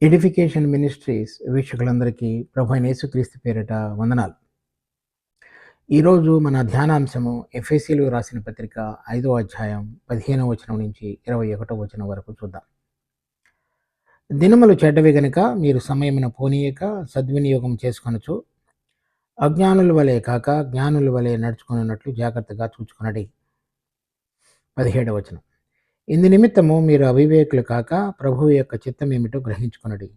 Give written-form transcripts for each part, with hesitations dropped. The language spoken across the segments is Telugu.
ఎడిఫికేషన్ మినిస్ట్రీస్ వీక్షకులందరికీ ప్రభు అయిన యేసుక్రీస్తు పేరిట వందనాలు. ఈరోజు మన ధ్యానాంశము ఎఫెసీయులకు రాసిన పత్రిక 5వ అధ్యాయం 15వ వచనం నుంచి 21వ వచనం వరకు చూద్దాం. దినములు చెడ్డవి గనుక మీరు సమయమున పోనీయక సద్వినియోగం చేసుకొనుచు అజ్ఞానుల వలె కాక జ్ఞానుల వలె నడుచుకున్నట్లు జాగ్రత్తగా చూచుకొనడి. 17వ వచనం. ఇందు నిమిత్తము మీరు అవివేకులు కాక ప్రభువు యొక్క చిత్తం ఏమిటో గ్రహించుకొనడి.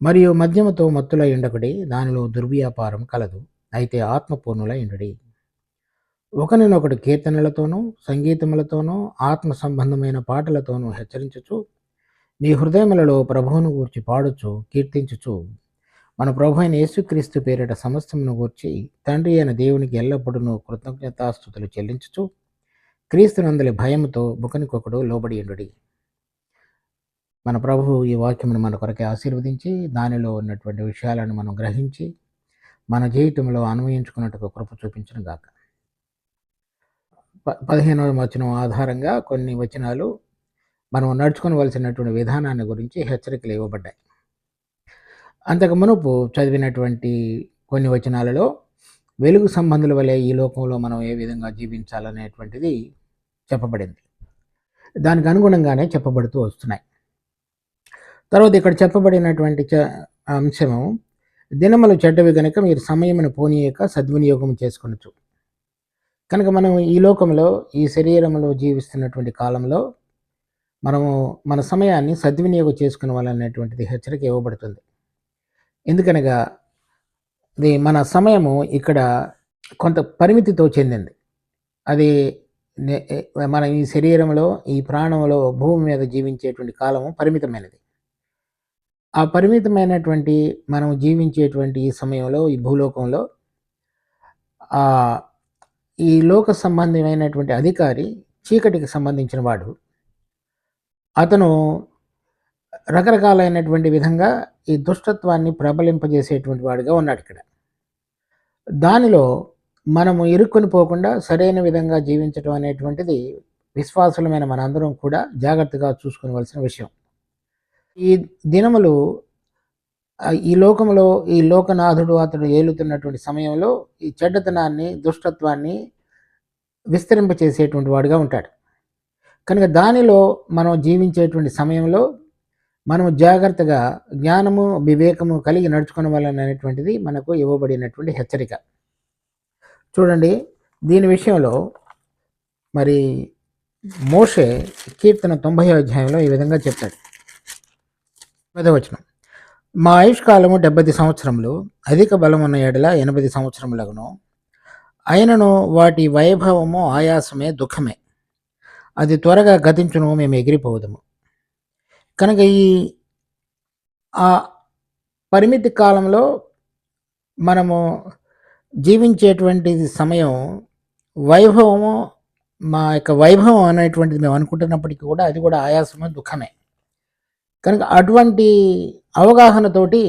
మరియు మద్యముతో మత్తులై ఉండకుడి, దానిలో దుర్వ్యాపారం కలదు, అయితే ఆత్మపూర్ణులై ఉండుడి. ఒకరినొకడు కీర్తనలతోనూ సంగీతములతోనూ ఆత్మ సంబంధమైన పాటలతోనూ హెచ్చరించుచు నీ హృదయములలో ప్రభువును గూర్చి పాడుచు కీర్తించుచు మన ప్రభు అయిన యేసుక్రీస్తు పేరిట సమస్తమును గూర్చి తండ్రి అయిన దేవునికి ఎల్లప్పుడూ కృతజ్ఞతాస్తుతులు చెల్లించుచు క్రీస్తునందలి భయముతో ఒకనికొకడు లోబడి ఉండుడి. మన ప్రభువు ఈ వాక్యమును మన కొరకే ఆశీర్వదించి దానిలో ఉన్నటువంటి విషయాలను మనం గ్రహించి మన జీవితంలో అన్వయించుకున్నట్టుగా కృప చూపించును గాక. 15వ వచనం ఆధారంగా కొన్ని వచనాలు మనం నడుచుకోవలసినటువంటి విధానాన్ని గురించి హెచ్చరికలు ఇవ్వబడ్డాయి. అంతకు మునుపు చదివినటువంటి కొన్ని వచనాలలో వెలుగు సంబంధుల వలె ఈ లోకంలో మనం ఏ విధంగా జీవించాలనేటువంటిది చెప్పబడింది. దానికి అనుగుణంగానే చెప్పబడుతూ వస్తున్నాయి. తర్వాత ఇక్కడ చెప్పబడినటువంటి అంశము దినములు చెడ్డవి కనుక మీరు సమయమును పోనీయక సద్వినియోగం చేసుకొనొచ్చు. కనుక మనం ఈ లోకంలో ఈ శరీరంలో జీవిస్తున్నటువంటి కాలంలో మనము మన సమయాన్ని సద్వినియోగం చేసుకునే వాళ్ళనేటువంటిది హెచ్చరిక ఇవ్వబడుతుంది. ఎందుకనగా అది మన సమయము ఇక్కడ కొంత పరిమితితో చెందింది. అది మన ఈ శరీరంలో ఈ ప్రాణంలో భూమి మీద జీవించేటువంటి కాలము పరిమితమైనది. ఆ పరిమితమైనటువంటి మనం జీవించేటువంటి ఈ సమయంలో ఈ భూలోకంలో ఈ లోక సంబంధమైనటువంటి అధికారి చీకటికి సంబంధించిన వాడు. అతను రకరకాలైనటువంటి విధంగా ఈ దుష్టత్వాన్ని ప్రబలింపజేసేటువంటి వాడిగా ఉన్నాడు ఇక్కడ. దానిలో మనము ఇరుక్కొని పోకుండా సరైన విధంగా జీవించడం అనేటువంటిది విశ్వాసులమైన మనందరం కూడా జాగ్రత్తగా చూసుకోవలసిన విషయం. ఈ దినములు ఈ లోకంలో ఈ లోకనాథుడు అతడు ఏలుతున్నటువంటి సమయంలో ఈ చెడ్డతనాన్ని దుష్టత్వాన్ని విస్తరింపచేసేటువంటి వాడుగా ఉంటాడు. కనుక దానిలో మనం జీవించేటువంటి సమయంలో మనము జాగ్రత్తగా జ్ఞానము వివేకము కలిగి నడుచుకునే వాళ్ళనేటువంటిది మనకు ఇవ్వబడినటువంటి హెచ్చరిక. చూడండి, దీని విషయంలో మరి మోషే కీర్తన 90వ అధ్యాయంలో ఈ విధంగా చెప్తాడు. 10వ వచనం. మా ఆయుష్కాలము 70 సంవత్సరములు, అధిక బలమున్న ఎడల 80 సంవత్సరములగును. అయినను వాటి వైభవము ఆయాసమే దుఃఖమే, అది త్వరగా గతించును, మేము ఎగిరిపోవదము. కనుక ఆ పరిమితి కాలంలో మనము జీవించేటువంటి సమయం వైభవము, మా యొక్క వైభవం అనేటువంటిది మేము అనుకుంటున్నప్పటికీ కూడా అది కూడా ఆయాసమే దుఃఖమే. కనుక అటువంటి అవగాహనతోటి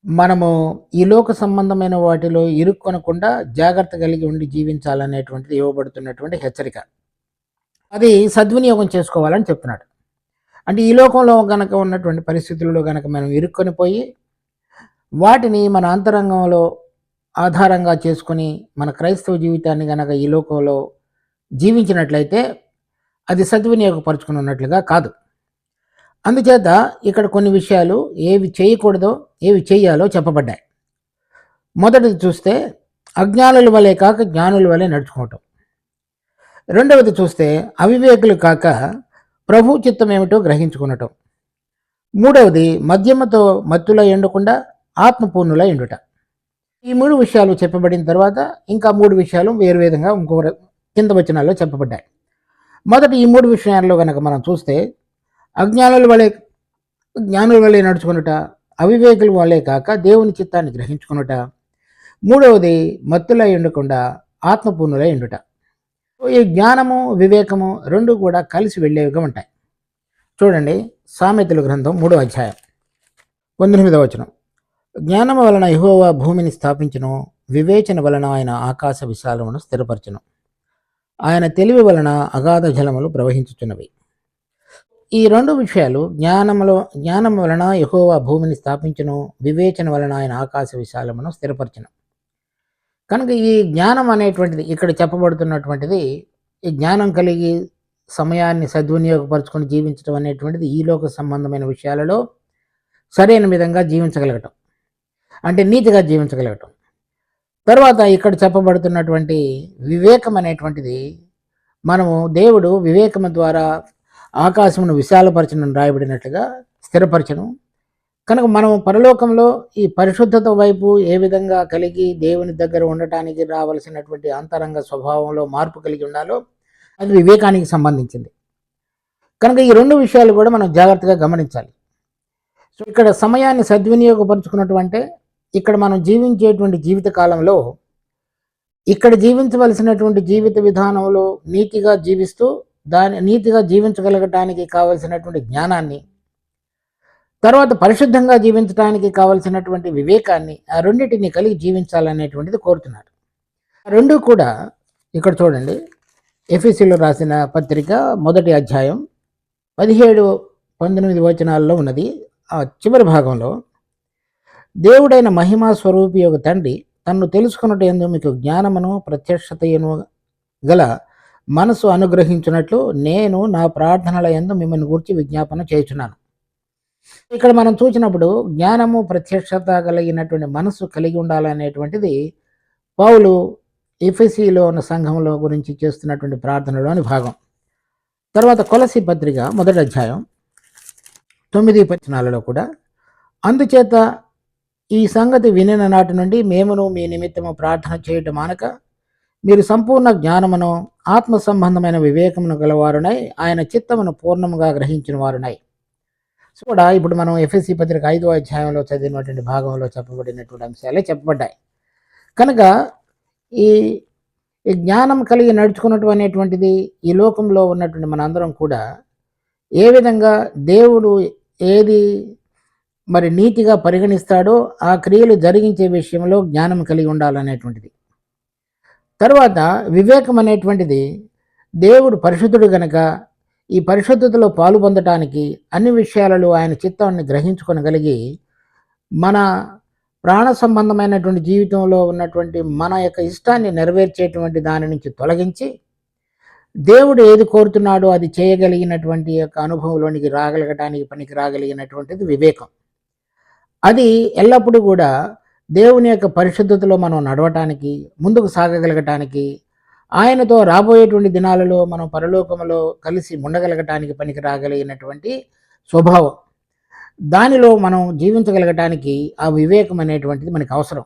మనము ఈ లోక సంబంధమైన వాటిలో ఇరుక్కొనకుండా జాగ్రత్త కలిగి ఉండి జీవించాలనేటువంటిది ఇవ్వబడుతున్నటువంటి హెచ్చరిక. అది సద్వినియోగం చేసుకోవాలని చెప్తున్నాడు. అంటే ఈ లోకంలో కనుక ఉన్నటువంటి పరిస్థితుల్లో కనుక మనం ఇరుక్కొని పోయి వాటిని మన అంతరంగంలో ఆధారంగా చేసుకొని మన క్రైస్తవ జీవితాన్ని కనుక ఈ లోకంలో జీవించినట్లయితే అది సద్వినియోగపరుచుకుని ఉన్నట్లుగా కాదు. అందుచేత ఇక్కడ కొన్ని విషయాలు ఏవి చేయకూడదో ఏవి చేయాలో చెప్పబడ్డాయి. మొదటిది చూస్తే అజ్ఞానుల వలె కాక జ్ఞానుల వలె నడుచుకోవటం. రెండవది చూస్తే అవివేకులు కాక ప్రభు చిత్తం ఏమిటో గ్రహించుకునటం. మూడవది మద్యముతో మత్తులై ఉండకుండా ఆత్మపూర్ణులై ఉండుట. ఈ 3 విషయాలు చెప్పబడిన తర్వాత ఇంకా 3 విషయాలు వేరువేరుగా ఇంకో కింద వచనాల్లో చెప్పబడ్డాయి. మొదటి ఈ 3 విషయాల్లో కనుక మనం చూస్తే జ్ఞానుల వలె నడుచుకునుట, అవివేకుల వలె కాక దేవుని చిత్తాన్ని గ్రహించుకునుట, మూడవది మత్తులై ఉండకుండా ఆత్మపూర్ణులై ఉండుట. ఈ జ్ఞానము వివేకము రెండు కూడా కలిసి వెళ్ళేవిగా ఉంటాయి. చూడండి, సామెతల గ్రంథం 3వ అధ్యాయం 19వ వచనం. జ్ఞానము వలన యెహోవా భూమిని స్థాపించును, వివేచన వలన ఆయన ఆకాశ విశాలమును స్థిరపరచును, ఆయన తెలివి వలన అగాధ జలములు ప్రవహించుచున్నవి. ఈ 2 విషయాలు జ్ఞానం వలన యెహోవా భూమిని స్థాపించును, వివేచన వలన ఆయన ఆకాశ విశాలమును స్థిరపరచును. కనుక ఈ జ్ఞానం అనేటువంటిది ఇక్కడ చెప్పబడుతున్నటువంటిది, ఈ జ్ఞానం కలిగి సమయాన్ని సద్వినియోగపరుచుకొని జీవించడం అనేటువంటిది ఈ లోక సంబంధమైన విషయాలలో సరైన విధంగా జీవించగలగటం. అంటే నీతిగా జీవించగలగటం. తర్వాత ఇక్కడ చెప్పబడుతున్నటువంటి వివేకం అనేటువంటిది, మనము దేవుడు వివేకము ద్వారా ఆకాశమును విశాలపరచను రాయబడినట్లుగా స్థిరపరచను. కనుక మనం పరలోకంలో ఈ పరిశుద్ధత వైపు ఏ విధంగా కలిగి దేవుని దగ్గర ఉండటానికి రావలసినటువంటి అంతరంగ స్వభావంలో మార్పు కలిగి ఉండాలో అది వివేకానికి సంబంధించింది. కనుక ఈ 2 విషయాలు కూడా మనం జాగ్రత్తగా గమనించాలి. సో ఇక్కడ సమయాన్ని సద్వినియోగపరుచుకున్నటువంటి ఇక్కడ మనం జీవించేటువంటి జీవిత కాలంలో ఇక్కడ జీవించవలసినటువంటి జీవిత విధానంలో నీతిగా జీవిస్తూ నీతిగా జీవించగలగటానికి కావలసినటువంటి జ్ఞానాన్ని, తర్వాత పరిశుద్ధంగా జీవించడానికి కావలసినటువంటి వివేకాన్ని, ఆ రెండింటిని కలిగి జీవించాలనేటువంటిది కోరుతున్నారు. ఆ 2 కూడా ఇక్కడ చూడండి, ఎఫెసీయులకు రాసిన పత్రిక 1వ అధ్యాయం 17-19 వచనాల్లో ఉన్నది. ఆ చివరి భాగంలో, దేవుడైన మహిమా స్వరూపి యొక్క తండ్రి తన్ను తెలుసుకున్నట్టు యందు మీకు జ్ఞానమును ప్రత్యక్షతయును గల మనసు అనుగ్రహించినట్లు నేను నా ప్రార్థనల యందు మిమ్మల్ని గురించి విజ్ఞాపన చేయుచున్నాను. ఇక్కడ మనం చూసినప్పుడు జ్ఞానము ప్రత్యక్షత కలిగినటువంటి మనసు కలిగి ఉండాలనేటువంటిది పౌలు ఎఫెసీలో ఉన్న సంఘంలో గురించి చేస్తున్నటువంటి ప్రార్థనలోని భాగం. తర్వాత కొలస్సీ పత్రిక 1వ అధ్యాయం 9 వచనాలలో కూడా, అందుచేత ఈ సంగతి వినిన నాటి నుండి మేమును మీ నిమిత్తము ప్రార్థన చేయటం మానక మీరు సంపూర్ణ జ్ఞానమును ఆత్మ సంబంధమైన వివేకమును గలవారునై ఆయన చిత్తమును పూర్ణముగా గ్రహించిన వారునై. కూడా ఇప్పుడు మనం ఎఫెసీ పత్రిక 5వ అధ్యాయంలో చదివినటువంటి భాగంలో చెప్పబడినటువంటి అంశాలే చెప్పబడ్డాయి. కనుక ఈ జ్ఞానం కలిగి నడుచుకున్నటువంటిది ఈ లోకంలో ఉన్నటువంటి మనందరం కూడా ఏ విధంగా దేవుడు ఏది మరి నీతిగా పరిగణిస్తాడో ఆ క్రియలు జరిగించే విషయంలో జ్ఞానం కలిగి ఉండాలనేటువంటిది. తర్వాత వివేకం అనేటువంటిది, దేవుడు పరిశుద్ధుడు గనక ఈ పరిశుద్ధతలో పాలు పొందటానికి అన్ని విషయాలలో ఆయన చిత్తాన్ని గ్రహించుకొనగలిగి మన ప్రాణ సంబంధమైనటువంటి జీవితంలో ఉన్నటువంటి మన యొక్క ఇష్టాన్ని నెరవేర్చేటువంటి దాని నుంచి తొలగించి దేవుడు ఏది కోరుతున్నాడో అది చేయగలిగినటువంటి యొక్క అనుభవంలోనికి రాగలగటానికి పనికి రాగలిగినటువంటిది వివేకం. అది ఎల్లప్పుడూ కూడా దేవుని యొక్క పరిశుద్ధతలో మనం నడవటానికి, ముందుకు సాగగలగటానికి, ఆయనతో రాబోయేటువంటి దినాలలో మనం పరలోకంలో కలిసి ఉండగలగటానికి పనికి రాగలిగినటువంటి స్వభావం. దానిలో మనం జీవించగలగటానికి ఆ వివేకం అనేటువంటిది మనకు అవసరం.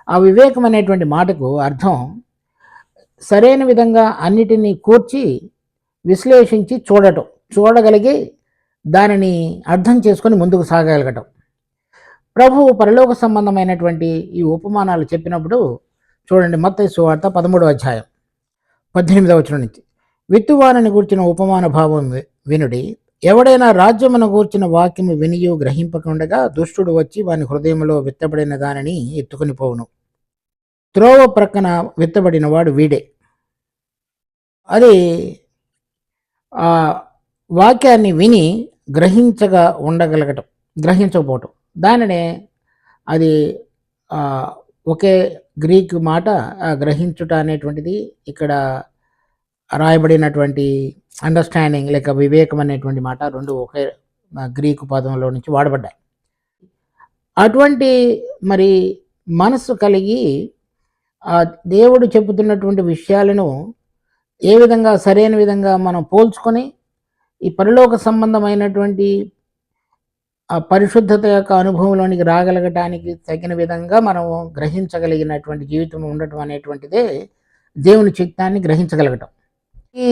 ఆ వివేకం అనేటువంటి మాటకు అర్థం సరైన విధంగా అన్నిటినీ కూర్చి విశ్లేషించి చూడగలిగి దానిని అర్థం చేసుకొని ముందుకు సాగగలగటం. ప్రభువు పరలోక సంబంధమైనటువంటి ఈ ఉపమానాలు చెప్పినప్పుడు చూడండి, మత్తయి సువార్త 13వ అధ్యాయం 18వ వచనం నుంచి, విత్తువానిని గూర్చిన ఉపమాన భావం వినుడి. ఎవడైనా రాజ్యమును గూర్చిన వాక్యము వినియు గ్రహింపకుండగా దుష్టుడు వచ్చి వాని హృదయంలో విత్తబడిన దానిని ఎత్తుకుని పోవును. త్రోవ ప్రక్కన విత్తబడిన వాడు వీడే. అది ఆ వాక్యాన్ని విని గ్రహించకపోవటం, దానినే అది ఒకే గ్రీక్ మాట గ్రహించుట అనేటువంటిది ఇక్కడ రాయబడినటువంటి అండర్స్టాండింగ్ లేక వివేకం అనేటువంటి మాట 2 ఒకే గ్రీకు పదంలో నుంచి వాడబడ్డాయి. అటువంటి మరి మనస్సు కలిగి దేవుడు చెబుతున్నటువంటి విషయాలను ఏ విధంగా సరైన విధంగా మనం పోల్చుకొని ఈ పరలోక సంబంధమైనటువంటి ఆ పరిశుద్ధత యొక్క అనుభవంలోనికి రాగలగటానికి తగిన విధంగా మనము గ్రహించగలిగినటువంటి జీవితం ఉండటం అనేటువంటిదే దేవుని చిత్తాన్ని గ్రహించగలగటం. ఈ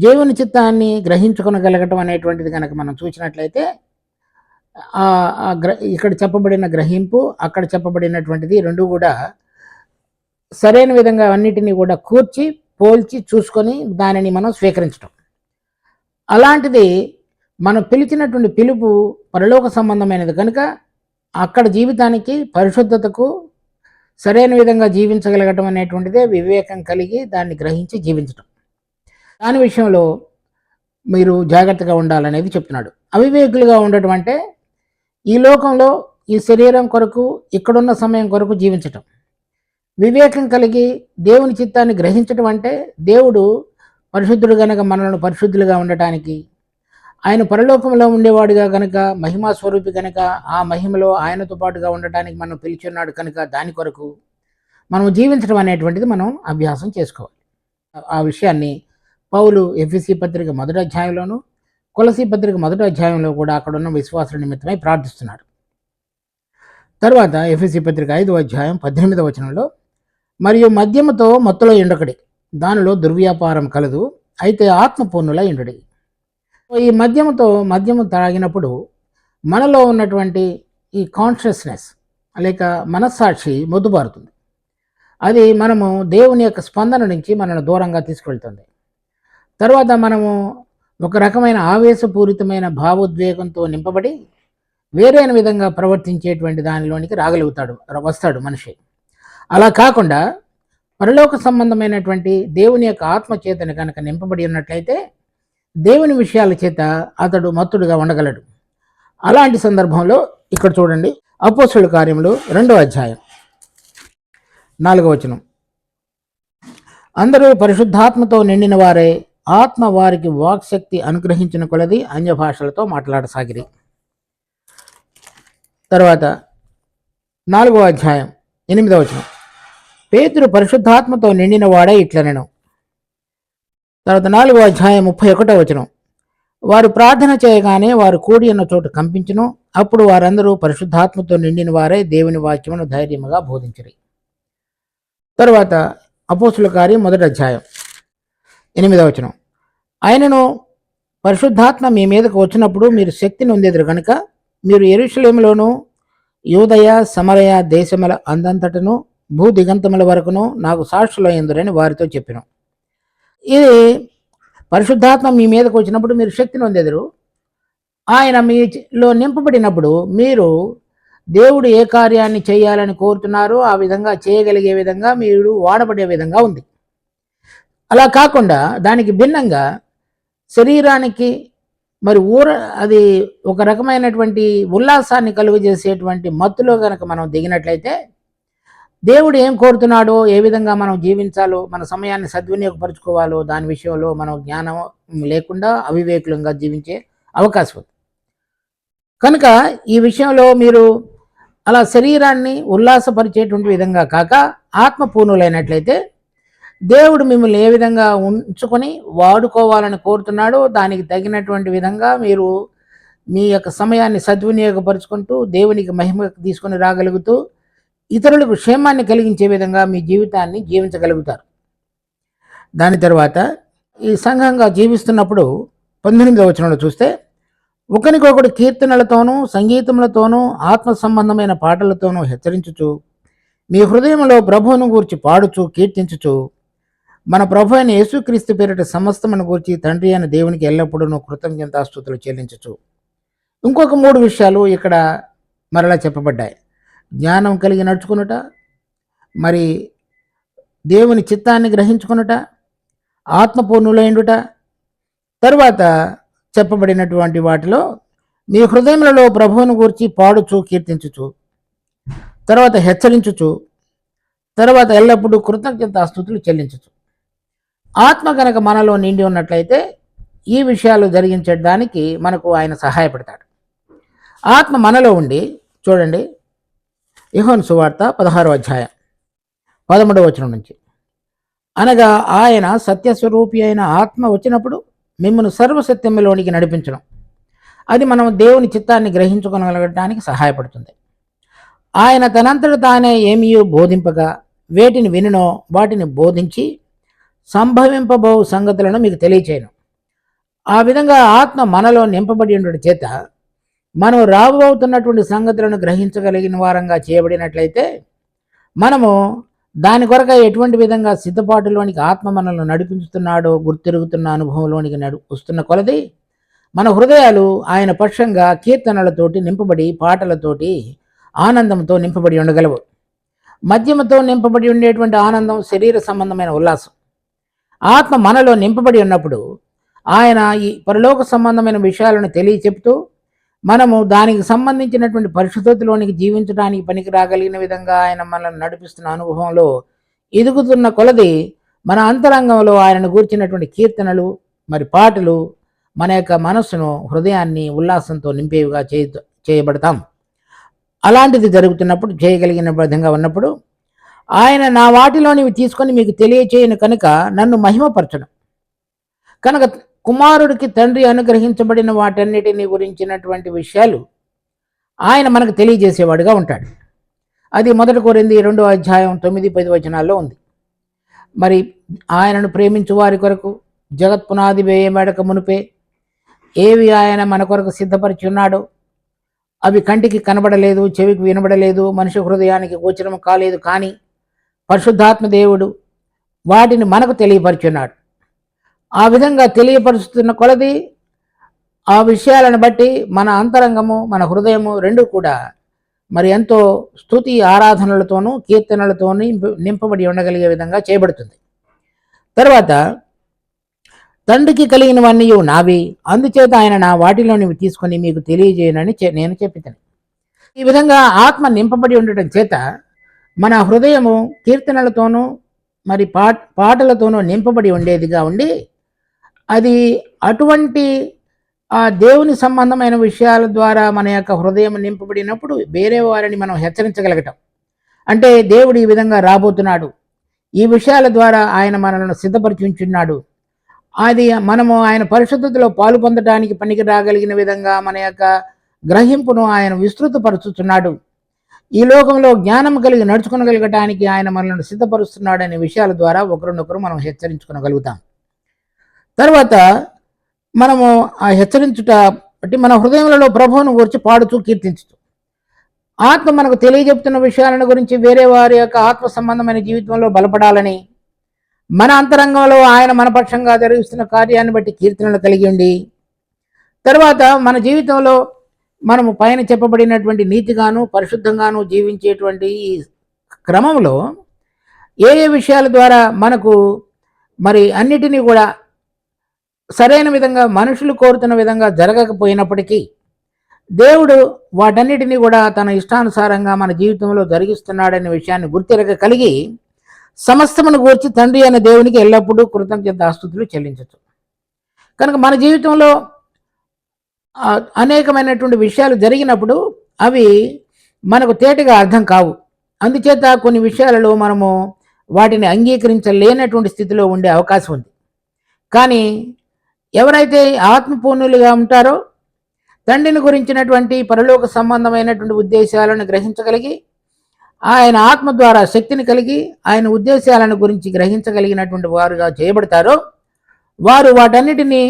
దేవుని చిత్తాన్ని గ్రహించుకొనగలగటం అనేటువంటిది కనుక మనం చూసినట్లయితే ఇక్కడ చెప్పబడిన గ్రహింపు, అక్కడ చెప్పబడినటువంటిది 2 కూడా సరైన విధంగా అన్నిటినీ కూడా కూర్చి పోల్చి చూసుకొని దానిని మనం స్వీకరించడం. అలాంటిది మనం పిలిచినటువంటి పిలుపు పరలోక సంబంధమైనది కనుక అక్కడ జీవితానికి పరిశుద్ధతకు సరైన విధంగా జీవించగలగటం అనేటువంటిదే వివేకం కలిగి దాన్ని గ్రహించి జీవించటం. దాని విషయంలో మీరు జాగ్రత్తగా ఉండాలనేది చెప్తున్నాడు. అవివేకులుగా ఉండటం అంటే ఈ లోకంలో ఈ శరీరం కొరకు ఇక్కడున్న సమయం కొరకు జీవించటం. వివేకం కలిగి దేవుని చిత్తాన్ని గ్రహించటం అంటే దేవుడు పరిశుద్ధుడు గనక మనల్ని పరిశుద్ధులుగా ఉండటానికి, ఆయన పరలోకంలో ఉండేవాడుగా గనక, మహిమా స్వరూపి గనక ఆ మహిమలో ఆయనతో పాటుగా ఉండటానికి మనం పిలిచున్నాడు కనుక దాని కొరకు మనం జీవించడం అనేటువంటిది మనం అభ్యాసం చేసుకోవాలి. ఆ విషయాన్ని పౌలు ఎఫెసీ పత్రిక మొదటి అధ్యాయంలోను, కొలసీ పత్రిక మొదటి అధ్యాయంలో కూడా అక్కడున్న విశ్వాసుల నిమిత్తమై ప్రార్థిస్తున్నాడు. తర్వాత ఎఫెసీ పత్రిక 5వ అధ్యాయం 18వ వచనంలో, మరియు మద్యముతో మత్తులో ఎండకడి, దానిలో దుర్వ్యాపారం కలదు, అయితే ఆత్మపూర్ణుల ఎండుడి. ఈ మద్యము తాగినప్పుడు మనలో ఉన్నటువంటి ఈ కాన్షియస్నెస్ లేక మనస్సాక్షి మొద్దుబారుతుంది. అది మనము దేవుని యొక్క స్పందన నుంచి మనల్ని దూరంగా తీసుకెళ్తుంది. తర్వాత మనము ఒక రకమైన ఆవేశపూరితమైన భావోద్వేగంతో నింపబడి వేరైన విధంగా ప్రవర్తించేటువంటి దానిలోనికి వస్తాడు మనిషి. అలా కాకుండా పరలోక సంబంధమైనటువంటి దేవుని యొక్క ఆత్మచేతని కనుక నింపబడి ఉన్నట్లయితే దేవుని విషయాల చేత అతడు మత్తుడుగా ఉండగలడు. అలాంటి సందర్భంలో ఇక్కడ చూడండి, అపోస్తలుల కార్యములు 2వ అధ్యాయం 4వ వచనం, అందరూ పరిశుద్ధాత్మతో నిండిన వారే ఆత్మ వారికి వాక్శక్తి అనుగ్రహించిన కొలది అన్య భాషలతో మాట్లాడసాగిరి. తర్వాత 4వ అధ్యాయం 8వ వచనం, పేతురు పరిశుద్ధాత్మతో నిండిన వాడే ఇట్లనెను. తర్వాత 4వ అధ్యాయం 31వ వచనం, వారు ప్రార్థన చేయగానే వారు కూడి ఉన్న చోటు కంపించును, అప్పుడు వారందరూ పరిశుద్ధాత్మతో నిండిన వారే దేవుని వాక్యమును ధైర్యముగా బోధించిరి. తర్వాత అపోస్తలుల కార్యం 1వ అధ్యాయం 8వ వచనం, ఆయనను పరిశుద్ధాత్మ మీ మీదకు వచ్చినప్పుడు మీరు శక్తిని పొందెదరు కనుక మీరు యెరూషలేములోను యూదయ సమరయ దేశముల అందంతటను భూ దిగంతముల వరకును నాకు సాక్షులయ్యుందురని వారితో చెప్పెను. ఇది పరిశుద్ధాత్మ మీ మీదకు వచ్చినప్పుడు మీరు శక్తిని పొందెదరు. ఆయన మీలో నింపబడినప్పుడు మీరు దేవుడు ఏ కార్యాన్ని చేయాలని కోరుతున్నారో ఆ విధంగా చేయగలిగే విధంగా మీరు వాడబడే విధంగా ఉంది. అలా కాకుండా దానికి భిన్నంగా శరీరానికి మరి అది ఒక రకమైనటువంటి ఉల్లాసాన్ని కలుగజేసేటువంటి మత్తులో కనుక మనం దిగినట్లయితే దేవుడు ఏం కోరుతున్నాడో, ఏ విధంగా మనం జీవించాలో, మన సమయాన్ని సద్వినియోగపరుచుకోవాలో దాని విషయంలో మనం జ్ఞానం లేకుండా అవివేకులంగా జీవించే అవకాశం ఉంది. కనుక ఈ విషయంలో మీరు అలా శరీరాన్ని ఉల్లాసపరిచేటువంటి విధంగా కాక ఆత్మపూర్ణులైనట్లయితే దేవుడు మిమ్మల్ని ఏ విధంగా ఉంచుకొని వాడుకోవాలని కోరుతున్నాడో దానికి తగినటువంటి విధంగా మీరు మీ యొక్క సమయాన్ని సద్వినియోగపరుచుకుంటూ దేవునికి మహిమ తీసుకొని రాగలుగుతూ ఇతరులకు క్షేమాన్ని కలిగించే విధంగా మీ జీవితాన్ని జీవించగలుగుతారు. దాని తర్వాత ఈ సంఘంగా జీవిస్తున్నప్పుడు 19వ వచనంలో చూస్తే, ఒకరికొకడు కీర్తనలతోనూ సంగీతములతోనూ ఆత్మ సంబంధమైన పాటలతోనూ హెచ్చరించుచు మీ హృదయంలో ప్రభువును గూర్చి పాడుచు కీర్తించుచు మన ప్రభు అయిన యేసుక్రీస్తు పేరిట సమస్తమును గూర్చి తండ్రి అయిన దేవునికి ఎల్లప్పుడూ కృతజ్ఞతాస్తుతులు చెల్లించుచు. ఇంకొక 3 విషయాలు ఇక్కడ మరలా చెప్పబడ్డాయి. జ్ఞానం కలిగి నడుచుకునుట, మరి దేవుని చిత్తాన్ని గ్రహించుకునుట, ఆత్మపూర్ణులైండుట, తర్వాత చెప్పబడినటువంటి వాటిలో మీ హృదయములలో ప్రభువును గూర్చి పాడుచు కీర్తించుచు, తర్వాత హెచ్చరించుచు, తర్వాత ఎల్లప్పుడూ కృతజ్ఞతాస్తుతులు చెల్లించుచు. ఆత్మ కనుక మనలో నిండి ఉన్నట్లయితే ఈ విషయాలు జరిగించడానికి మనకు ఆయన సహాయపడతాడు. ఆత్మ మనలో ఉండి చూడండి, యోహాను సువార్త 16వ అధ్యాయం 13వ వచనం నుంచి, అనగా ఆయన సత్యస్వరూపి అయిన ఆత్మ వచ్చినప్పుడు మిమ్మల్ని సర్వసత్యములోనికి నడిపించడం, అది మనం దేవుని చిత్తాన్ని గ్రహించుకోగలగడానికి సహాయపడుతుంది. ఆయన తనంతట తానే ఏమీ బోధింపగా వేటిని వినునో వాటిని బోధించి సంభవింపబో సంగతులను మీకు తెలియచేయను. ఆ విధంగా ఆత్మ మనలో నింపబడి ఉండడం చేత మనం రాబోతున్నటువంటి సంగతులను గ్రహించగలిగిన వారంగా చేయబడినట్లయితే మనము దాని కొరక ఎటువంటి విధంగా సిద్ధపాటులోనికి ఆత్మ మనల్ని నడిపించుతున్నాడో గుర్తిరుగుతున్న అనుభవంలోనికి వస్తున్న కొలది మన హృదయాలు ఆయన పక్షంగా కీర్తనలతోటి నింపబడి పాటలతోటి ఆనందంతో నింపబడి ఉండగలవు. మద్యముతో నింపబడి ఉండేటువంటి ఆనందం శరీర సంబంధమైన ఉల్లాసం. ఆత్మ మనలో నింపబడి ఉన్నప్పుడు ఆయన ఈ పరలోక సంబంధమైన విషయాలను తెలియచెప్తూ మనము దానికి సంబంధించినటువంటి పరిశుద్ధతలోనికి జీవించడానికి పనికి రాగలిగిన విధంగా ఆయన మనల్ని నడిపిస్తున్న అనుభవంలో ఎదుగుతున్న కొలది మన అంతరంగంలో ఆయనను గూర్చినటువంటి కీర్తనలు మరి పాటలు మన యొక్క మనస్సును హృదయాన్ని ఉల్లాసంతో నింపేవిగా చేయబడతాం. అలాంటిది జరుగుతున్నప్పుడు, చేయగలిగిన విధంగా ఉన్నప్పుడు ఆయన నా వాటిలోనివి తీసుకొని మీకు తెలియచేయను కనుక నన్ను మహిమపరచడం. కనుక కుమారుడికి తండ్రి అనుగ్రహించబడిన వాటన్నిటిని గురించినటువంటి విషయాలు ఆయన మనకు తెలియజేసేవాడుగా ఉంటాడు. అది 1 కొరింథీ 2:9-10 వచనాల్లో ఉంది. మరి ఆయనను ప్రేమించు వారి కొరకు జగత్ పునాది వేయబడక మునిపే ఏవి ఆయన మన కొరకు సిద్ధపరిచి ఉన్నాడో అవి కంటికి కనబడలేదు, చెవికి వినబడలేదు, మనిషి హృదయానికి గోచరం కాలేదు. కానీ పరిశుద్ధాత్మ దేవుడు వాటిని మనకు తెలియపరిచున్నాడు. ఆ విధంగా తెలియపరుస్తున్న కొలది ఆ విషయాలను బట్టి మన అంతరంగము, మన హృదయము రెండు కూడా మరి ఎంతో స్తుతి ఆరాధనలతోనూ కీర్తనలతోనూ నింపబడి ఉండగలిగే విధంగా చేయబడుతుంది. తర్వాత తండ్రికి కలిగినవన్నీ నావి, అందుచేత ఆయన నా వాటిలోనివి తీసుకొని మీకు తెలియజేయనని నేను చెప్పితను. ఈ విధంగా ఆత్మ నింపబడి ఉండటం చేత మన హృదయము కీర్తనలతోనూ మరి పాటలతోనూ నింపబడి ఉండేదిగా ఉండి, అది అటువంటి ఆ దేవుని సంబంధమైన విషయాల ద్వారా మన యొక్క హృదయం నింపబడినప్పుడు వేరే వారిని మనం హెచ్చరించగలగటం. అంటే దేవుడు ఈ విధంగా రాబోతున్నాడు, ఈ విషయాల ద్వారా ఆయన మనల్ని సిద్ధపరిచి ఉంచున్నాడు, అది మనము ఆయన పరిశుద్ధతలో పాలు పొందడానికి పనికి రాగలిగిన విధంగా మన యొక్క గ్రహింపును ఆయన విస్తృతపరుచుతున్నాడు, ఈ లోకంలో జ్ఞానం కలిగి నడుచుకోగలగటానికి ఆయన మనల్ని సిద్ధపరుస్తున్నాడు అనే విషయాల ద్వారా ఒకరినొకరు మనం హెచ్చరించుకోగలుగుతాం. తర్వాత మనము ఆ హెచ్చరించుట బట్టి మన హృదయములలో ప్రభువును గురించి పాడుతూ కీర్తించుతూ ఆత్మ మనకు తెలియజెప్తున్న విషయాలను గురించి వేరే వారి యొక్క ఆత్మ సంబంధమైన జీవితంలో బలపడాలని, మన అంతరంగంలో ఆయన మన పక్షంగా జరిగిస్తున్న కార్యాన్ని బట్టి కీర్తనలు కలిగి ఉండి, తర్వాత మన జీవితంలో మనము పైన చెప్పబడినటువంటి నీతిగాను పరిశుద్ధంగాను జీవించేటువంటి ఈ క్రమంలో ఏ ఏ విషయాల ద్వారా మనకు మరి అన్నిటినీ కూడా సరైన విధంగా మనుషులు కోరుతున్న విధంగా జరగకపోయినప్పటికీ దేవుడు వాటన్నిటినీ కూడా తన ఇష్టానుసారంగా మన జీవితంలో జరిగిస్తున్నాడనే విషయాన్ని గుర్తిరగ కలిగి సమస్తమును గూర్చి తండ్రి అనే దేవునికి ఎల్లప్పుడూ కృతజ్ఞతాస్తుతులు చెల్లించవచ్చు. కనుక మన జీవితంలో అనేకమైనటువంటి విషయాలు జరిగినప్పుడు అవి మనకు తేటగా అర్థం కావు. అందుచేత కొన్ని విషయాలలో మనము వాటిని అంగీకరించలేనటువంటి స్థితిలో ఉండే అవకాశం ఉంది. కానీ ఎవరైతే ఆత్మపూర్ణులుగా ఉంటారో తండ్రిని గురించినటువంటి పరలోక సంబంధమైనటువంటి ఉద్దేశాలను గ్రహించగలిగి, ఆయన ఆత్మ ద్వారా శక్తిని కలిగి ఆయన ఉద్దేశాలను గురించి గ్రహించగలిగినటువంటి వారుగా చేయబడతారో వారు వాటన్నిటినీ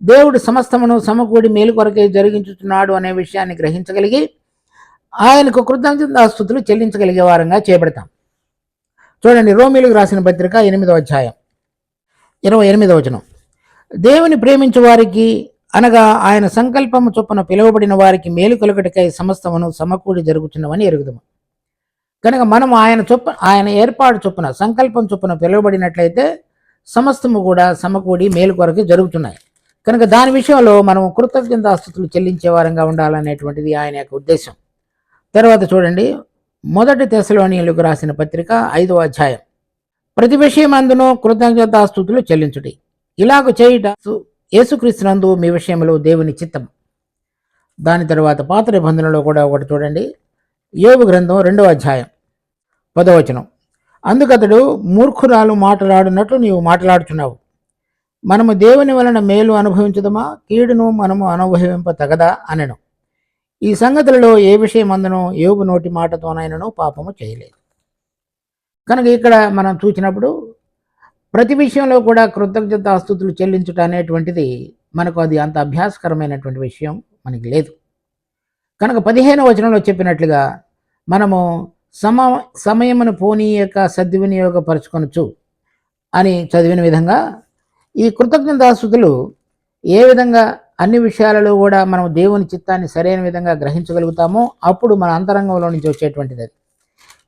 దేవుడు సమస్తమును సమకూడి మేలు కొరకే జరిగించుతున్నాడు అనే విషయాన్ని గ్రహించగలిగి ఆయనకు కృతజ్ఞతాస్తుతులు చెల్లించగలిగే వారంగా చేయబడతాం. చూడండి, రోమీయులకు రాసిన పత్రిక 8వ అధ్యాయం 28వ వచనం. దేవుని ప్రేమించు వారికి అనగా ఆయన సంకల్పము చొప్పున పిలువబడిన వారికి మేలు కలుగుటకై సమస్తమును సమకూడి జరుగుతున్నవని ఎరుగుదము. కనుక మనం ఆయన ఏర్పాటు చొప్పున సంకల్పం చొప్పున పిలువబడినట్లయితే సమస్తము కూడా సమకూడి మేలు కొరకు జరుగుతున్నాయి. కనుక దాని విషయంలో మనం కృతజ్ఞతాస్తుతులు చెల్లించే వారంగా ఉండాలనేటువంటిది ఆయన యొక్క ఉద్దేశం. తర్వాత చూడండి, 1 తెస్సలోనియులకు రాసిన పత్రిక 5వ అధ్యాయం. ప్రతి విషయమందును కృతజ్ఞతాస్తుతులు చెల్లించుడి, ఇలాగ చేయుట యేసుక్రీస్తునందు మీ విషయంలో దేవుని చిత్తం. దాని తర్వాత పాత నిబంధనలో కూడా ఒకటి చూడండి, యోబు గ్రంథం 2వ అధ్యాయం 10వ వచనం. అందుకతడు మూర్ఖురాలు మాట్లాడినట్లు నీవు మాట్లాడుచున్నావు, మనము దేవుని వలన మేలు అనుభవించుదమా, కీడును మనము అనుభవింప తగదా అనెను. ఈ సంగతులలో ఏ విషయమందునో యోబు నోటి మాటతోనైనను పాపము చేయలేదు. కనుక ఇక్కడ మనం చూసినప్పుడు ప్రతి విషయంలో కూడా కృతజ్ఞతాస్తుతులు చెల్లించుట అనేటువంటిది మనకు అది అంత అభ్యాసకరమైనటువంటి విషయం మనకి లేదు. కనుక 15వ వచనంలో చెప్పినట్లుగా మనము సమయమును పోనీయక సద్వినియోగపరచుకొనొచ్చు అని చదివిన విధంగా ఈ కృతజ్ఞతాస్తుతులు ఏ విధంగా అన్ని విషయాలలో కూడా మనం దేవుని చిత్తాన్ని సరైన విధంగా గ్రహించగలుగుతామో అప్పుడు మన అంతరంగంలో నుంచి వచ్చేటువంటిది అది.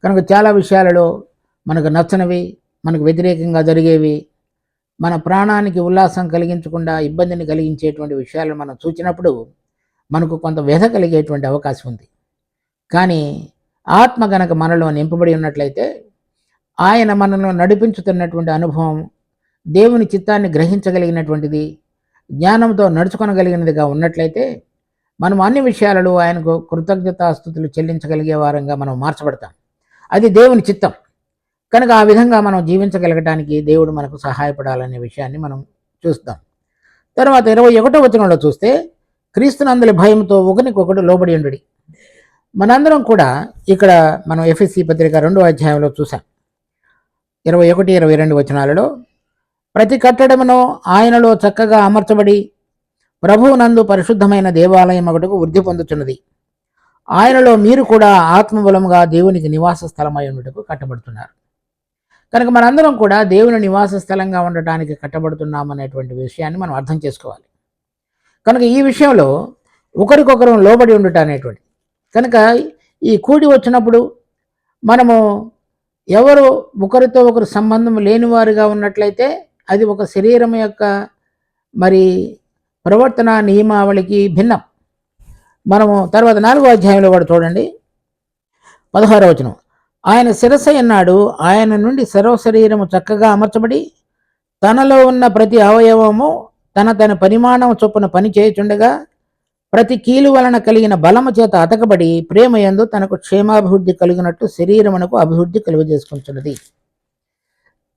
కనుక చాలా విషయాలలో మనకు నచ్చనివి, మనకు వ్యతిరేకంగా జరిగేవి, మన ప్రాణానికి ఉల్లాసం కలిగించకుండా ఇబ్బందిని కలిగించేటువంటి విషయాలను మనం చూచినప్పుడు మనకు కొంత వ్యధ కలిగేటువంటి అవకాశం ఉంది. కానీ ఆత్మ గనక మనలో నింపబడి ఉన్నట్లయితే ఆయన మనను నడిపించుతున్నటువంటి అనుభవం దేవుని చిత్తాన్ని గ్రహించగలిగినటువంటిది, జ్ఞానంతో నడుచుకొనగలిగినదిగా ఉన్నట్లయితే మనం అన్ని విషయాలలో ఆయనకు కృతజ్ఞతాస్తుతులు చెల్లించగలిగే వారంగా మనం మార్చబడతాం. అది దేవుని చిత్తం. కనుక ఆ విధంగా మనం జీవించగలగటానికి దేవుడు మనకు సహాయపడాలనే విషయాన్ని మనం చూస్తాం. తర్వాత 21వ వచనంలో చూస్తే క్రీస్తునందలి భయంతో ఒకరికొకడు లోబడి ఉండుడి. మనందరం కూడా ఇక్కడ మనం ఎఫెసీ పత్రిక 2వ అధ్యాయంలో చూసాం. 21, 22 వచనాలలో ప్రతి కట్టడమును ఆయనలో చక్కగా అమర్చబడి ప్రభువునందు పరిశుద్ధమైన దేవాలయం ఒకటకు వృద్ధి పొందుతున్నది. ఆయనలో మీరు కూడా ఆత్మబలముగా దేవునికి నివాస స్థలమై ఉండటకు కట్టబడుతున్నారు. కనుక మనందరం కూడా దేవుని నివాస స్థలంగా ఉండటానికి కట్టబడుతున్నామనేటువంటి విషయాన్ని మనం అర్థం చేసుకోవాలి. కనుక ఈ విషయంలో ఒకరికొకరు లోబడి ఉండట అనేటువంటి, కనుక ఈ కూడి వచ్చినప్పుడు మనము ఎవరు ఒకరితో ఒకరు సంబంధం లేనివారుగా ఉన్నట్లయితే అది ఒక శరీరం యొక్క మరి ప్రవర్తన నియమావళికి భిన్నం. మనము తర్వాత 4వ అధ్యాయంలో కూడా చూడండి 16వ వచనం. ఆయన శిరస్సు అన్నాడు, ఆయన నుండి సర్వశరీరము చక్కగా అమర్చబడి తనలో ఉన్న ప్రతి అవయవము తన పరిమాణం చొప్పున పని చేయుచుండగా ప్రతి కీలు వలన కలిగిన బలము చేత అతకబడి ప్రేమ యందు తనకు క్షేమాభివృద్ధి కలిగినట్టు శరీరమునకు అభివృద్ధి కలుగజేసుకుంటున్నది.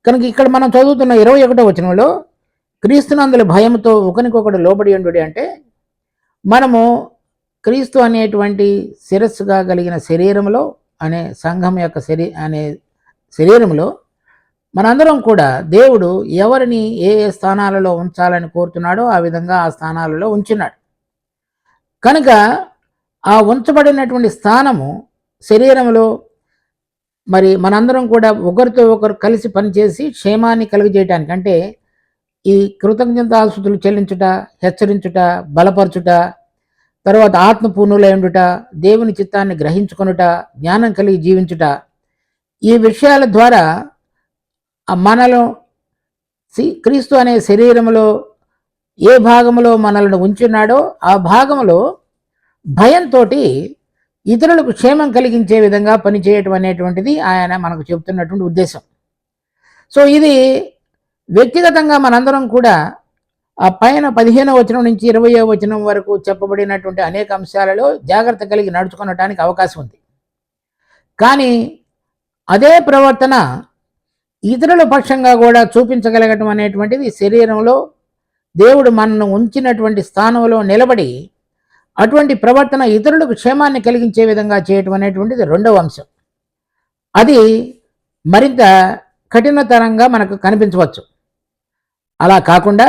కనుక ఇక్కడ మనం చదువుతున్న 21వ వచనంలో క్రీస్తునందలి భయంతో ఒకరికొకడు లోబడి ఉండుడి అంటే మనము క్రీస్తు అనేటువంటి శిరస్సుగా కలిగిన శరీరంలో అనే సంఘం యొక్క శరీరంలో మనందరం కూడా దేవుడు ఎవరిని ఏ ఏ స్థానాలలో ఉంచాలని కోరుతున్నాడో ఆ విధంగా ఆ స్థానాలలో ఉంచున్నాడు. కనుక ఆ ఉంచబడినటువంటి స్థానము శరీరంలో మరి మనందరం కూడా ఒకరితో ఒకరు కలిసి పనిచేసి క్షేమాన్ని కలుగజేయటానికి, అంటే ఈ కృతజ్ఞతాస్తుతులు చెల్లించుట, హెచ్చరించుట, బలపరచుట, తర్వాత ఆత్మపూర్ణులై ఉండుట, దేవుని చిత్తాన్ని గ్రహించుకొనుట, జ్ఞానం కలిగి జీవించుట, ఈ విషయాల ద్వారా మనలో క్రీస్తు అనే శరీరంలో ఏ భాగంలో మనల్ని ఉంచున్నాడో ఆ భాగంలో భయంతో ఇతరులకు క్షేమం కలిగించే విధంగా పనిచేయటం అనేటువంటిది ఆయన మనకు చెబుతున్నటువంటి ఉద్దేశం. సో ఇది వ్యక్తిగతంగా మనందరం కూడా ఆ పైన 15వ వచనం నుంచి 20వ వచనం వరకు చెప్పబడినటువంటి అనేక అంశాలలో జాగ్రత్త కలిగి నడుచుకోవటానికి అవకాశం ఉంది. కానీ అదే ప్రవర్తన ఇతరుల పక్షంగా కూడా చూపించగలగటం అనేటువంటిది శరీరంలో దేవుడు మనను ఉంచినటువంటి స్థానంలో నిలబడి అటువంటి ప్రవర్తన ఇతరులకు క్షేమాన్ని కలిగించే విధంగా చేయటం అనేటువంటిది 2వ అంశం. అది మరింత కఠినతరంగా మనకు కనిపించవచ్చు. అలా కాకుండా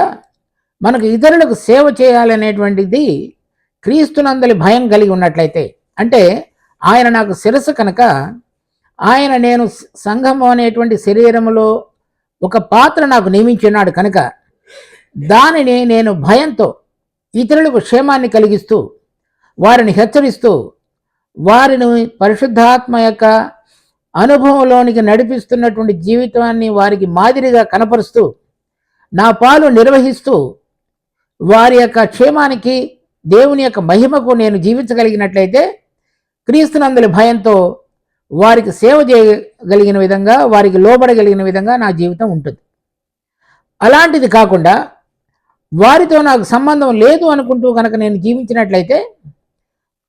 మనకు ఇతరులకు సేవ చేయాలనేటువంటిది క్రీస్తునందలి భయం కలిగి ఉన్నట్లయితే, అంటే ఆయన నాకు శిరస్సు కనుక ఆయన నేను సంఘము అనేటువంటి శరీరములో ఒక పాత్ర నాకు నియమించున్నాడు కనుక దానిని నేను భయంతో ఇతరులకు క్షేమాన్ని కలిగిస్తూ వారిని హెచ్చరిస్తూ వారిని పరిశుద్ధాత్మ యొక్క అనుభవంలోనికి నడిపిస్తున్నటువంటి జీవితాన్ని వారికి మాదిరిగా కనపరుస్తూ నా పాలు నిర్వహిస్తూ వారి యొక్క క్షేమానికి దేవుని యొక్క మహిమకు నేను జీవించగలిగినట్లయితే క్రీస్తునందలి భయంతో వారికి సేవ చేయగలిగిన విధంగా, వారికి లోబడగలిగిన విధంగా నా జీవితం ఉంటుంది. అలాంటిది కాకుండా వారితో నాకు సంబంధం లేదు అనుకుంటూ కనుక నేను జీవించినట్లయితే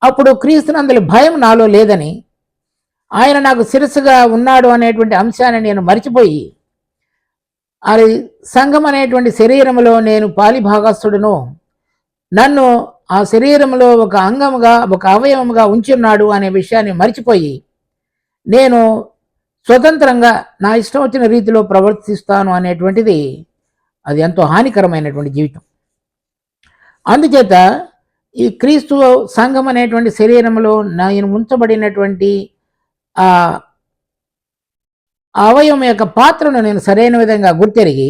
అప్పుడు క్రీస్తునందలి భయం నాలో లేదని, ఆయన నాకు శిరస్సుగా ఉన్నాడు అనేటువంటి అంశాన్ని నేను మరిచిపోయి అది సంఘం అనేటువంటి శరీరంలో నేను పాలిభాగస్తుడును, నన్ను ఆ శరీరంలో ఒక అంగముగా ఒక అవయవముగా ఉంచున్నాడు అనే విషయాన్ని మరిచిపోయి నేను స్వతంత్రంగా నా ఇష్టం వచ్చిన రీతిలో ప్రవర్తిస్తాను అనేటువంటిది అది ఎంతో హానికరమైనటువంటి జీవితం. అందుచేత ఈ క్రీస్తు సంఘం అనేటువంటి శరీరంలో నేను ఉంచబడినటువంటి ఆ అవయవం యొక్క పాత్రను నేను సరైన విధంగా గుర్తెరిగి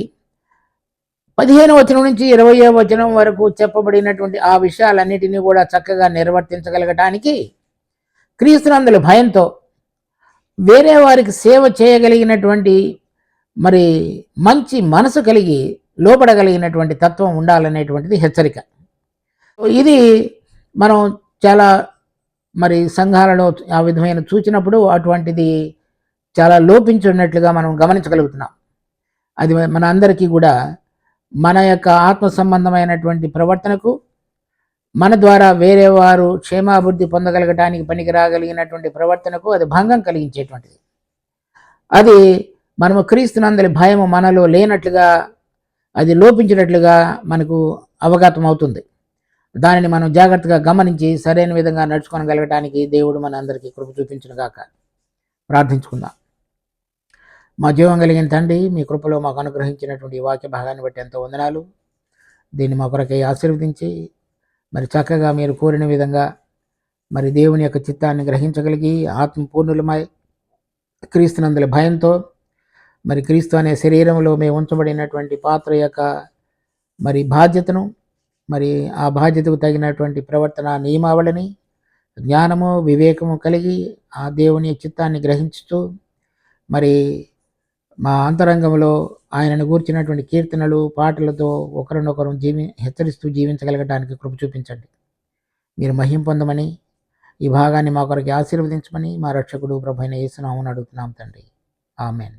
15వ వచనం నుంచి 20వ వచనం వరకు చెప్పబడినటువంటి ఆ విషయాలన్నిటినీ కూడా చక్కగా నిర్వర్తించగలగటానికి క్రీస్తునందలి భయంతో వేరే వారికి సేవ చేయగలిగినటువంటి మరి మంచి మనసు కలిగి లోపడగలిగినటువంటి తత్వం ఉండాలనేటువంటిది హెచ్చరిక. ఇది మనం చాలా మరి సంఘాలలో ఆ విధమైన చూచినప్పుడు అటువంటిది చాలా లోపించున్నట్లుగా మనం గమనించగలుగుతున్నాం. అది మన అందరికీ కూడా మన యొక్క ఆత్మ సంబంధమైనటువంటి ప్రవర్తనకు, మన ద్వారా వేరే వారు క్షేమాభివృద్ధి పొందగలగటానికి పనికి రాగలిగినటువంటి ప్రవర్తనకు అది భంగం కలిగించేటువంటిది. అది మనము క్రీస్తునందలి భయము మనలో లేనట్లుగా, అది లోపించినట్లుగా మనకు అవగతం అవుతుంది. దానిని మనం జాగ్రత్తగా గమనించి సరైన విధంగా నడుచుకోగలగటానికి దేవుడు మన అందరికీ కృప చూపించునుగాక. ప్రార్థించుకుందాం. మా జీవం కలిగిన తండ్రి, మీ కృపలో మాకు అనుగ్రహించినటువంటి వాక్య భాగాన్ని బట్టి ఎంతో వందనాలు. దీన్ని మా కొరకై ఆశీర్వదించి మరి చక్కగా మీరు కోరిన విధంగా మరి దేవుని యొక్క చిత్తాన్ని గ్రహించగలిగి ఆత్మపూర్ణులమై క్రీస్తునందలి భయంతో మరి క్రీస్తు అనే శరీరంలో మేము ఉంచబడినటువంటి పాత్ర యొక్క మరి బాధ్యతను, మరి ఆ బాధ్యతకు తగినటువంటి ప్రవర్తన నియమావళిని జ్ఞానము వివేకము కలిగి ఆ దేవుని చిత్తాన్ని గ్రహించుతూ మరి మా అంతరంగంలో ఆయనను గూర్చినటువంటి కీర్తనలు పాటలతో ఒకరినొకరు హెచ్చరిస్తూ జీవించగలగడానికి కృప చూపించండి. మీరు మహిమ పొందమని, ఈ భాగాన్ని మా కొరకు ఆశీర్వదించమని మా రక్షకుడు ప్రభువైన యేసు నామమున అడుగుతున్నాం తండ్రి. ఆమేన్.